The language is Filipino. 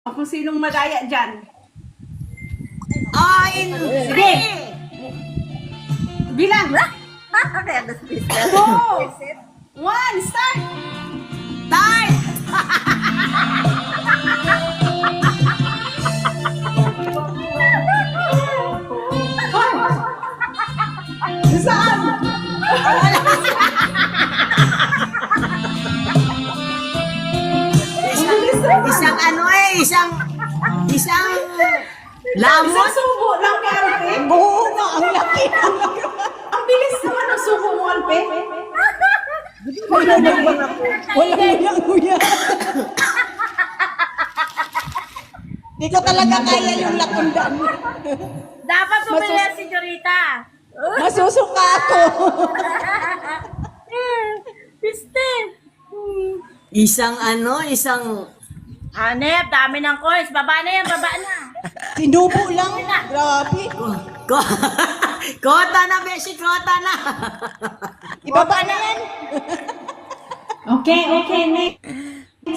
Kung sinong madaya dyan. Sige. Bilang. Kaya na-spisa. 2, 1, start! Start! Saan? Isang lamon. Isang subo lang kay Alpe? Oo nga, ang laki. Ang bilis naman ang subo mo, Alpe. Wala yung kuya. Di ko talaga kaya yung lakundan. Dapat pumili si Jorita. Masusuka ako. Piste. Isang Hanep, dami ng coins. Baba na yan, baba na. Sinubo lang. Grabe. kota na, Beshi, kota na. Ibaba na yan. Okay, next.